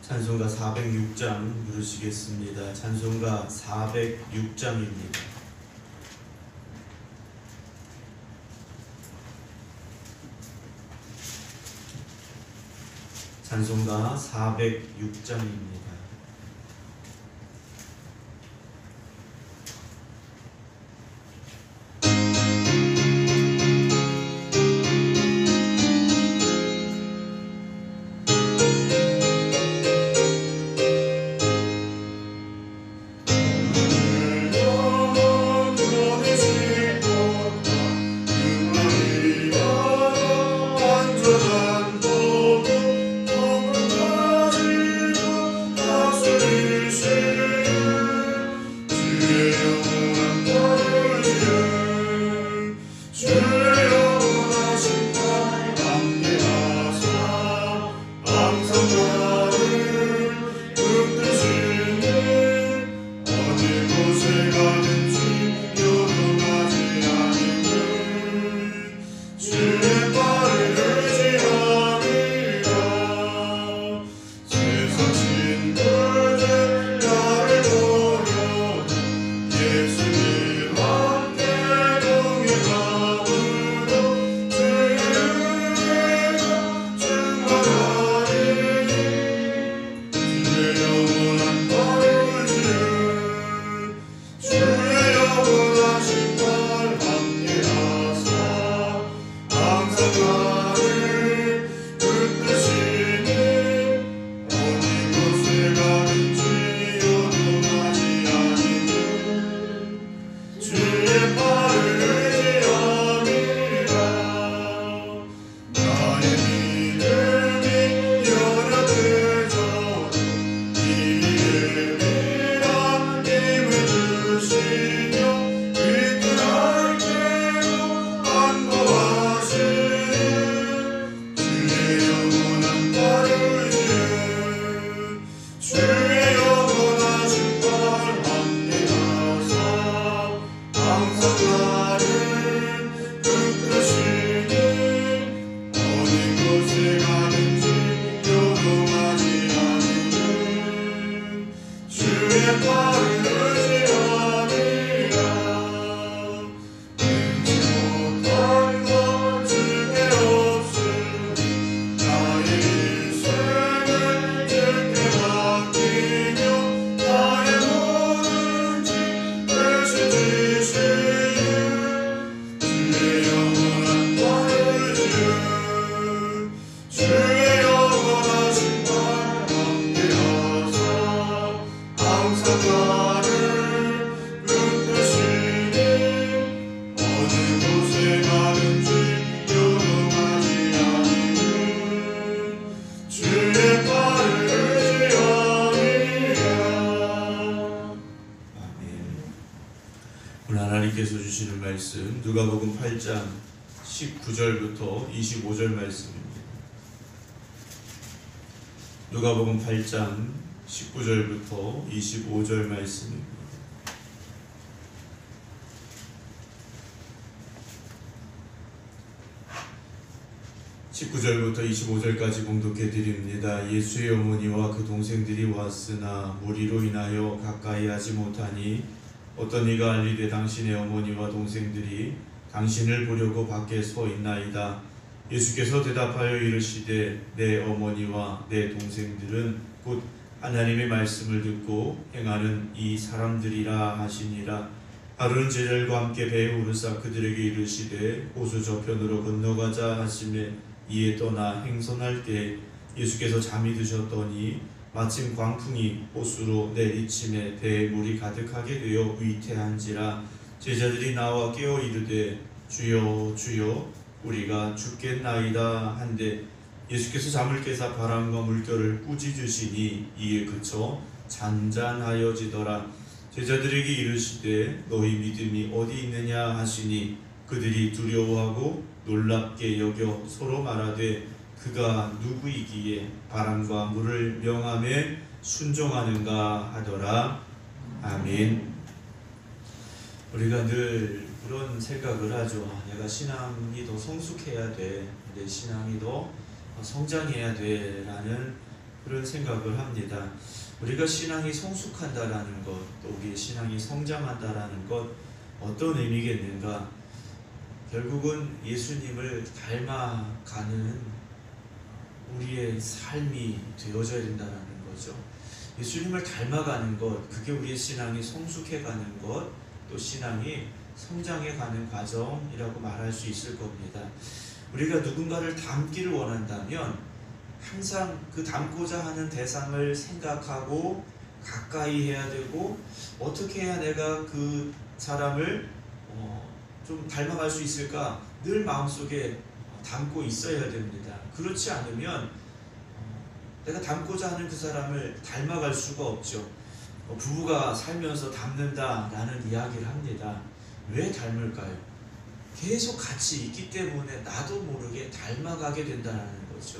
찬송가 406장 부르시겠습니다. 찬송가 406장입니다. 찬송가 406장입니다. 하나님께서 주시는 말씀 누가복음 8장 19절부터 25절 말씀입니다. 누가복음 8장 19절부터 25절 말씀입니다. 19절부터 25절까지 봉독해 드립니다. 예수의 어머니와 그 동생들이 왔으나 무리로 인하여 가까이 하지 못하니 어떤 이가 알리되 당신의 어머니와 동생들이 당신을 보려고 밖에 서 있나이다. 예수께서 대답하여 이르시되 내 어머니와 내 동생들은 곧 하나님의 말씀을 듣고 행하는 이 사람들이라 하시니라. 바로는 제자들과 함께 배에 오르사 그들에게 이르시되 호수 저편으로 건너가자 하시매 이에 떠나 행선할 때 예수께서 잠이 드셨더니 마침 광풍이 호수로 내리침에 배에 물이 가득하게 되어 위태한지라. 제자들이 나와 깨어 이르되 주여 주여 우리가 죽겠나이다 한데 예수께서 잠을 깨사 바람과 물결을 꾸짖으시니 이에 그쳐 잔잔하여지더라. 제자들에게 이르시되 너희 믿음이 어디 있느냐 하시니 그들이 두려워하고 놀랍게 여겨 서로 말하되 그가 누구이기에 바람과 물을 명함에 순종하는가 하더라. 아멘. 우리가 늘 그런 생각을 하죠. 내가 신앙이 더 성숙해야 돼, 내 신앙이 더 성장해야 돼 라는 그런 생각을 합니다. 우리가 신앙이 성숙한다라는 것, 또 우리의 신앙이 성장한다라는 것, 어떤 의미겠는가? 결국은 예수님을 닮아가는 우리의 삶이 되어져야 된다는 거죠. 예수님을 닮아가는 것, 그게 우리의 신앙이 성숙해가는 것, 또 신앙이 성장해가는 과정이라고 말할 수 있을 겁니다. 우리가 누군가를 닮기를 원한다면 항상 그 닮고자 하는 대상을 생각하고 가까이 해야 되고, 어떻게 해야 내가 그 사람을 좀 닮아갈 수 있을까 늘 마음속에 담고 있어야 됩니다. 그렇지 않으면 내가 닮고자 하는 그 사람을 닮아갈 수가 없죠. 부부가 살면서 닮는다라는 이야기를 합니다. 왜 닮을까요? 계속 같이 있기 때문에 나도 모르게 닮아가게 된다는 거죠.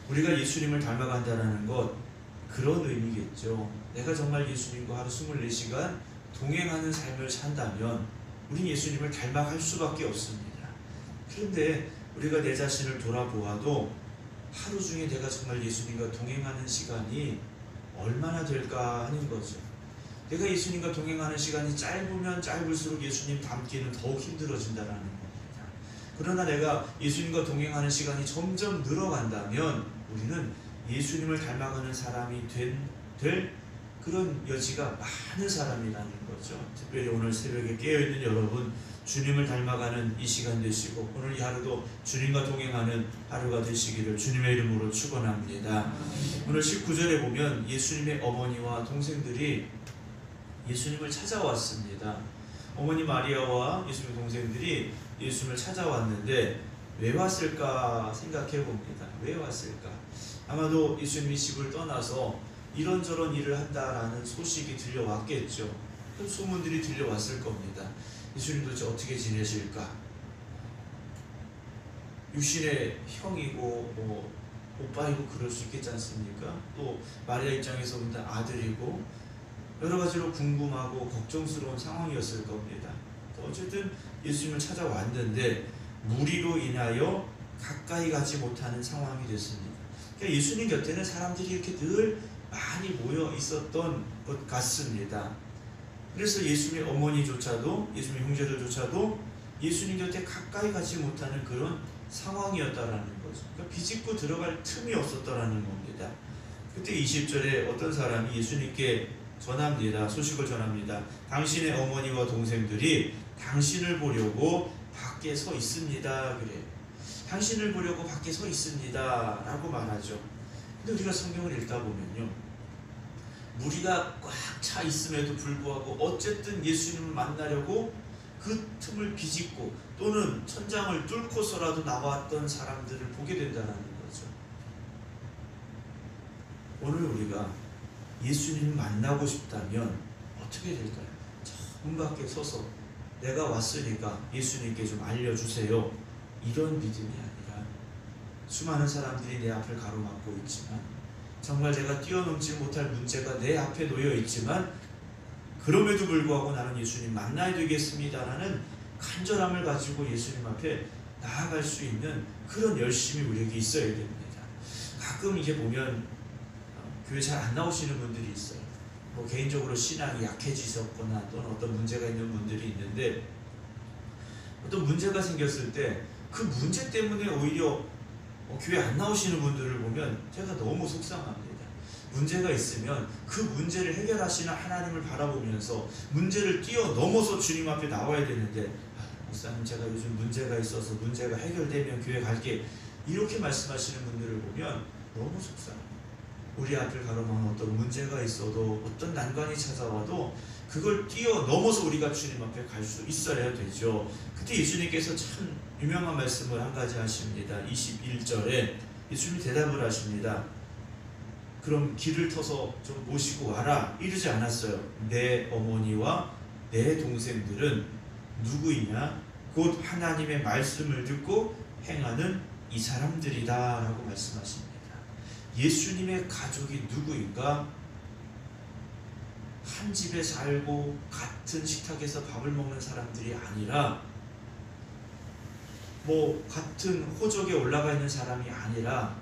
우리가 예수님을 닮아간다는 것, 그런 의미겠죠. 내가 정말 예수님과 하루 24시간 동행하는 삶을 산다면 우린 예수님을 닮아갈 수밖에 없습니다. 그런데 우리가 내 자신을 돌아보아도 하루 중에 내가 정말 예수님과 동행하는 시간이 얼마나 될까 하는 거죠. 내가 예수님과 동행하는 시간이 짧으면 짧을수록 예수님 닮기는 더욱 힘들어진다는 겁니다. 그러나 내가 예수님과 동행하는 시간이 점점 늘어간다면 우리는 예수님을 닮아가는 사람이 될 그런 여지가 많은 사람이라는 거죠. 특별히 오늘 새벽에 깨어있는 여러분, 주님을 닮아가는 이 시간 되시고 오늘 이 하루도 주님과 동행하는 하루가 되시기를 주님의 이름으로 축원합니다. 오늘 19절에 보면 예수님의 어머니와 동생들이 예수님을 찾아왔습니다. 어머니 마리아와 예수님의 동생들이 예수님을 찾아왔는데 왜 왔을까 생각해 봅니다. 왜 왔을까? 아마도 예수님이 집을 떠나서 이런저런 일을 한다라는 소식이 들려왔겠죠. 그 소문들이 들려왔을 겁니다. 예수님 도대체 어떻게 지내실까? 육신의 형이고 오빠이고 그럴 수 있겠지 않습니까? 또 마리아 입장에서 보면 아들이고 여러 가지로 궁금하고 걱정스러운 상황이었을 겁니다. 어쨌든 예수님을 찾아왔는데 무리로 인하여 가까이 가지 못하는 상황이 됐습니다. 그러니까 예수님 곁에는 사람들이 이렇게 늘 많이 모여 있었던 것 같습니다. 그래서 예수님의 어머니조차도, 예수님의 형제들조차도 예수님 곁에 가까이 가지 못하는 그런 상황이었다라는 거죠. 그러니까 비집고 들어갈 틈이 없었다라는 겁니다. 그때 20절에 어떤 사람이 예수님께 전합니다. 소식을 전합니다. 당신의 어머니와 동생들이 당신을 보려고 밖에 서 있습니다. 그래요. 당신을 보려고 밖에 서 있습니다. 라고 말하죠. 근데 우리가 성경을 읽다 보면요, 무리가 꽉 차 있음에도 불구하고 어쨌든 예수님을 만나려고 그 틈을 비집고 또는 천장을 뚫고서라도 나왔던 사람들을 보게 된다는 거죠. 오늘 우리가 예수님을 만나고 싶다면 어떻게 될까요? 저 문 밖에 서서 내가 왔으니까 예수님께 좀 알려주세요. 이런 믿음이 아니라 수많은 사람들이 내 앞을 가로막고 있지만 정말 내가 뛰어넘지 못할 문제가 내 앞에 놓여 있지만 그럼에도 불구하고 나는 예수님 만나야 되겠습니다라는 간절함을 가지고 예수님 앞에 나아갈 수 있는 그런 열심이 우리에게 있어야 됩니다. 가끔 이제 보면 교회 잘 안 나오시는 분들이 있어요. 뭐 개인적으로 신앙이 약해지셨거나 또는 어떤 문제가 있는 분들이 있는데 어떤 문제가 생겼을 때 그 문제 때문에 오히려 교회 안 나오시는 분들을 보면 제가 너무 속상합니다. 문제가 있으면 그 문제를 해결하시는 하나님을 바라보면서 문제를 뛰어넘어서 주님 앞에 나와야 되는데 목사님 제가 요즘 문제가 있어서 문제가 해결되면 교회 갈게 이렇게 말씀하시는 분들을 보면 너무 속상해요. 우리 앞을 가로막는 어떤 문제가 있어도 어떤 난관이 찾아와도 그걸 뛰어넘어서 우리가 주님 앞에 갈 수 있어야 되죠. 그때 예수님께서 참 유명한 말씀을 한 가지 하십니다. 21절에 예수님이 대답을 하십니다. 그럼 길을 터서 좀 모시고 와라 이러지 않았어요. 내 어머니와 내 동생들은 누구이냐? 곧 하나님의 말씀을 듣고 행하는 이 사람들이다 라고 말씀하십니다. 예수님의 가족이 누구인가? 한 집에 살고 같은 식탁에서 밥을 먹는 사람들이 아니라 뭐 같은 호적에 올라가 있는 사람이 아니라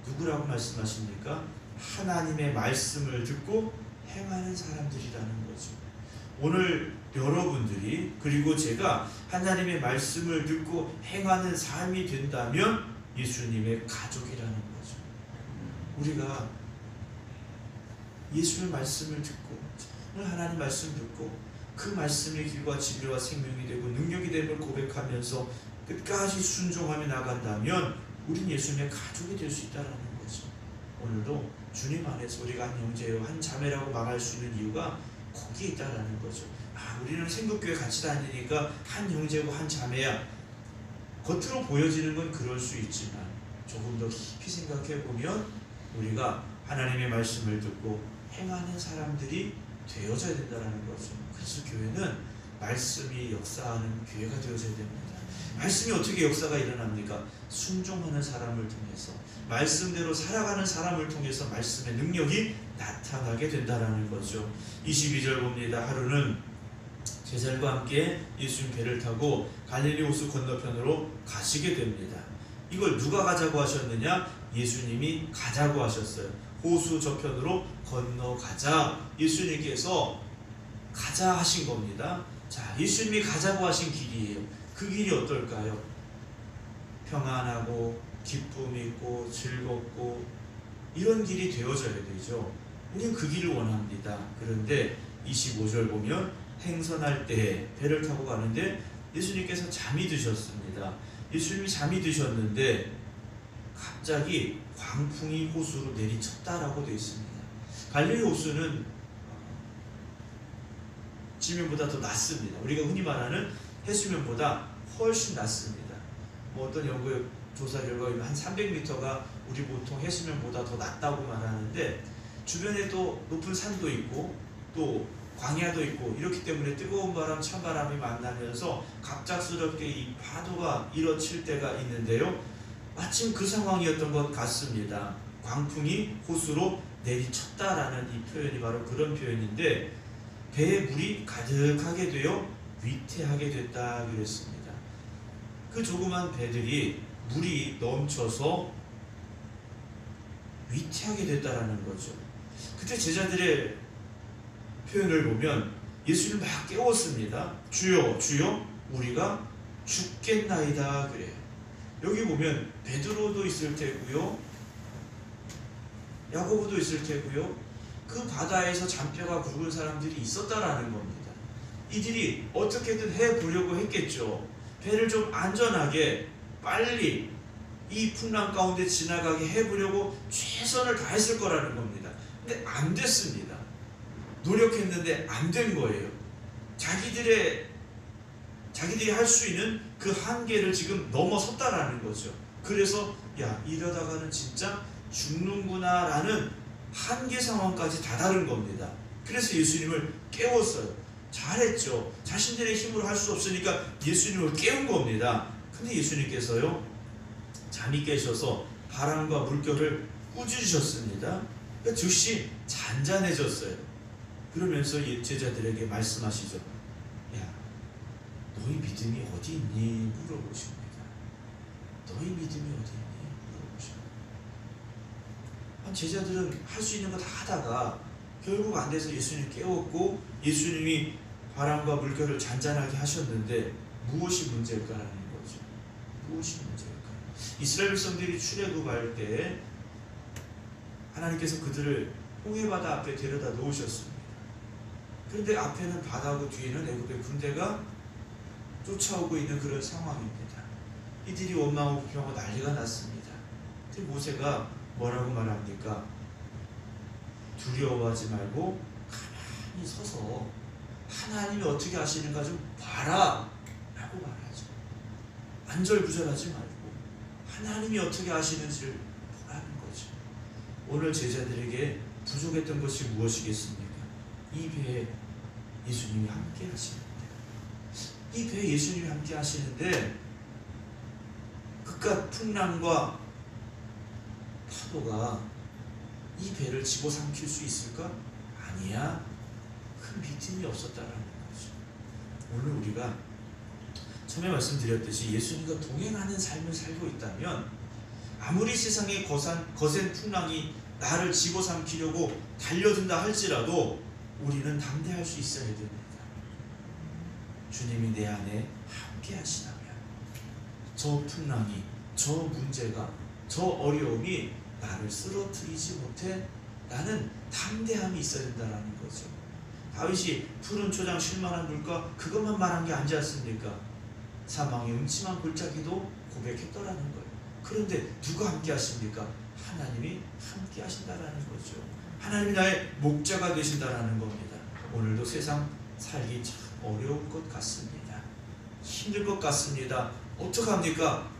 누구라고 말씀하십니까? 하나님의 말씀을 듣고 행하는 사람들이라는 거죠. 오늘 여러분들이 그리고 제가 하나님의 말씀을 듣고 행하는 삶이 된다면 예수님의 가족이라는 거죠. 우리가 예수의 말씀을 듣고 오늘 하나님 말씀 듣고 그 말씀의 길과 진리와 생명이 되고 능력이 됨을 고백하면서 끝까지 순종하며 나간다면 우린 예수님의 가족이 될 수 있다는 거죠. 오늘도 주님 안에서 우리가 한 형제요 한 자매라고 말할 수 있는 이유가 거기에 있다는 거죠. 우리는 생각교회 같이 다니니까 한 형제고 한 자매야. 겉으로 보여지는 건 그럴 수 있지만 조금 더 깊이 생각해 보면 우리가 하나님의 말씀을 듣고 행하는 사람들이 되어져야 된다는 거죠. 그래서 교회는 말씀이 역사하는 교회가 되어져야 됩니다. 말씀이 어떻게 역사가 일어납니까? 순종하는 사람을 통해서 말씀대로 살아가는 사람을 통해서 말씀의 능력이 나타나게 된다는 거죠. 22절 봅니다. 하루는 제자들과 함께 예수님 배를 타고 갈릴리 호수 건너편으로 가시게 됩니다. 이걸 누가 가자고 하셨느냐? 예수님이 가자고 하셨어요. 호수 저편으로 건너가자. 예수님께서 가자 하신 겁니다. 자, 예수님이 가자고 하신 길이에요. 그 길이 어떨까요? 평안하고 기쁨 있고 즐겁고 이런 길이 되어져야 되죠. 우리는 그 길을 원합니다. 그런데 25절 보면 행선할 때 배를 타고 가는데 예수님께서 잠이 드셨습니다. 예수님이 잠이 드셨는데 갑자기 광풍이 호수로 내리쳤다라고 되어 있습니다. 갈릴리 호수는 지면보다 더 낮습니다. 우리가 흔히 말하는 해수면보다 훨씬 낮습니다. 뭐 어떤 연구의 조사 결과에 한 300m가 우리 보통 해수면보다 더 낮다고 말하는데 주변에 또 높은 산도 있고 또 광야도 있고 이렇기 때문에 뜨거운 바람, 찬바람이 만나면서 갑작스럽게 이 파도가 일어칠 때가 있는데요. 마침 그 상황이었던 것 같습니다. 광풍이 호수로 내리쳤다라는 이 표현이 바로 그런 표현인데 배에 물이 가득하게 되어 위태하게 됐다 그랬습니다. 그 조그만 배들이 물이 넘쳐서 위태하게 됐다라는 거죠. 그때 제자들의 표현을 보면 예수님 막 깨웠습니다. 주여 주여 우리가 죽겠나이다 그래요. 여기 보면 베드로도 있을 테고요, 야고보도 있을 테고요, 그 바다에서 잔뼈가 굵은 사람들이 있었다라는 겁니다. 이들이 어떻게든 해보려고 했겠죠. 배를 좀 안전하게 빨리 이 풍랑 가운데 지나가게 해보려고 최선을 다했을 거라는 겁니다. 근데 안 됐습니다. 노력했는데 안 된 거예요. 자기들이 할 수 있는 그 한계를 지금 넘어섰다라는 거죠. 그래서 야, 이러다가는 진짜 죽는구나 라는 한계 상황까지 다다른 겁니다. 그래서 예수님을 깨웠어요. 잘했죠. 자신들의 힘으로 할 수 없으니까 예수님을 깨운 겁니다. 근데 예수님께서요, 잠이 깨셔서 바람과 물결을 꾸짖으셨습니다. 즉시 잔잔해졌어요. 그러면서 제자들에게 말씀하시죠. 야, 너희 믿음이 어디 있니? 물어보십니다. 너희 믿음이 어디 있니? 물어보십니다. 제자들은 할 수 있는 거 다 하다가 결국 안 돼서 예수님 깨웠고 예수님이 바람과 물결을 잔잔하게 하셨는데 무엇이 문제일까라는 거죠. 무엇이 문제일까? 이스라엘 백성들이 출애굽할 때 하나님께서 그들을 홍해바다 앞에 데려다 놓으셨습니다. 그런데 앞에는 바다고 뒤에는 애굽의 군대가 쫓아오고 있는 그런 상황입니다. 이들이 원망하고 불평하고 난리가 났습니다. 근데 모세가 뭐라고 말합니까? 두려워하지 말고 가만히 서서 하나님이 어떻게 하시는가 좀 봐라 라고 말하죠. 안절부절하지 말고 하나님이 어떻게 하시는지를 보라는 거죠. 오늘 제자들에게 부족했던 것이 무엇이겠습니까? 이 배에 예수님이 함께 하시는데, 이 배에 예수님이 함께 하시는데 그깟 풍랑과 파도가 이 배를 집어삼킬 수 있을까? 아니야. 큰 믿음이 없었다라는 거죠. 오늘 우리가 처음에 말씀드렸듯이 예수님과 동행하는 삶을 살고 있다면 아무리 세상의 거센 풍랑이 나를 집어삼키려고 달려든다 할지라도 우리는 담대할 수 있어야 됩니다. 주님이 내 안에 함께 하시다면 저 풍랑이, 저 문제가, 저 어려움이 나를 쓰러뜨리지 못해 나는 담대함이 있어야 된다는 거죠. 다윗이 푸른 초장 쉴만한 물가 그것만 말한 게 아니지 않습니까? 사망의 음침한 골짜기도 고백했더라는 거예요. 그런데 누가 함께 하십니까? 하나님이 함께 하신다라는 거죠. 하나님이 나의 목자가 되신다라는 겁니다. 오늘도 세상 살기 참 어려울 것 같습니다. 힘들 것 같습니다. 어떡합니까?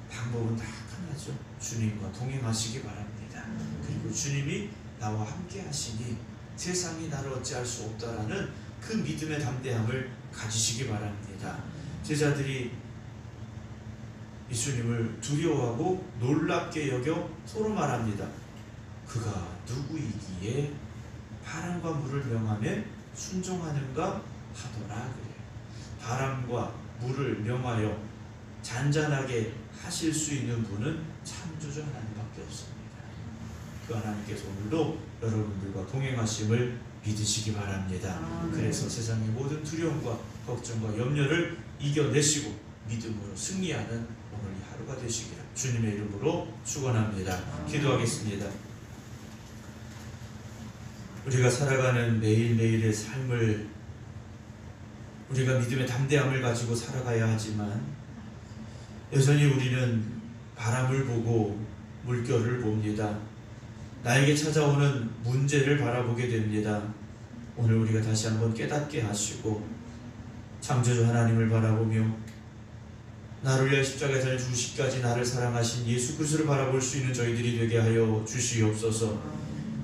방법은 딱 하나죠. 주님과 동행하시기 바랍니다. 그리고 주님이 나와 함께 하시니 세상이 나를 어찌할 수 없다라는 그 믿음의 담대함을 가지시기 바랍니다. 제자들이 예수님을 두려워하고 놀랍게 여겨 서로 말합니다. 그가 누구이기에 바람과 물을 명하며 순종하는가 하더라 그래요. 바람과 물을 명하여 잔잔하게 하실 수 있는 분은 창조주 하나님밖에 없습니다. 그 하나님께서 오늘도 여러분들과 동행하심을 믿으시기 바랍니다. 그래서 세상의 모든 두려움과 걱정과 염려를 이겨내시고 믿음으로 승리하는 오늘 이 하루가 되시기를 주님의 이름으로 축원합니다. 기도하겠습니다. 우리가 살아가는 매일매일의 삶을 우리가 믿음의 담대함을 가지고 살아가야 하지만 여전히 우리는 바람을 보고 물결을 봅니다. 나에게 찾아오는 문제를 바라보게 됩니다. 오늘 우리가 다시 한번 깨닫게 하시고 창조주 하나님을 바라보며 나를 위해 십자가에 달려 죽으시기까지 나를 사랑하신 예수 그리스도를 바라볼 수 있는 저희들이 되게 하여 주시옵소서.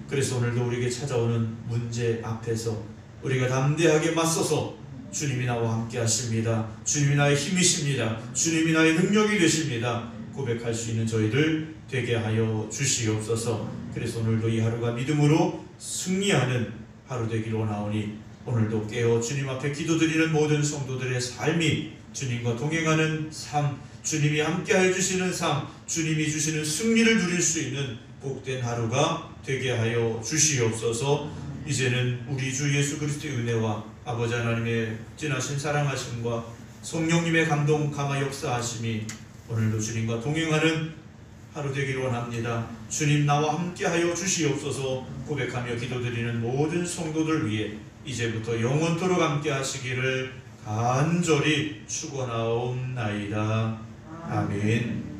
그래서 오늘도 우리에게 찾아오는 문제 앞에서 우리가 담대하게 맞서서 주님이 나와 함께 하십니다. 주님이 나의 힘이십니다. 주님이 나의 능력이 되십니다. 고백할 수 있는 저희들 되게 하여 주시옵소서. 그래서 오늘도 이 하루가 믿음으로 승리하는 하루 되기를 원하오니 오늘도 깨어 주님 앞에 기도드리는 모든 성도들의 삶이 주님과 동행하는 삶, 주님이 함께하여 주시는 삶, 주님이 주시는 승리를 누릴 수 있는 복된 하루가 되게 하여 주시옵소서. 이제는 우리 주 예수 그리스도의 은혜와 아버지 하나님의 진하신 사랑하심과 성령님의 감동 감화 역사하심이 오늘도 주님과 동행하는 하루 되기를 원합니다. 주님 나와 함께하여 주시옵소서. 고백하며 기도드리는 모든 성도들 위해 이제부터 영원토록 함께하시기를 간절히 축원하옵나이다. 아멘.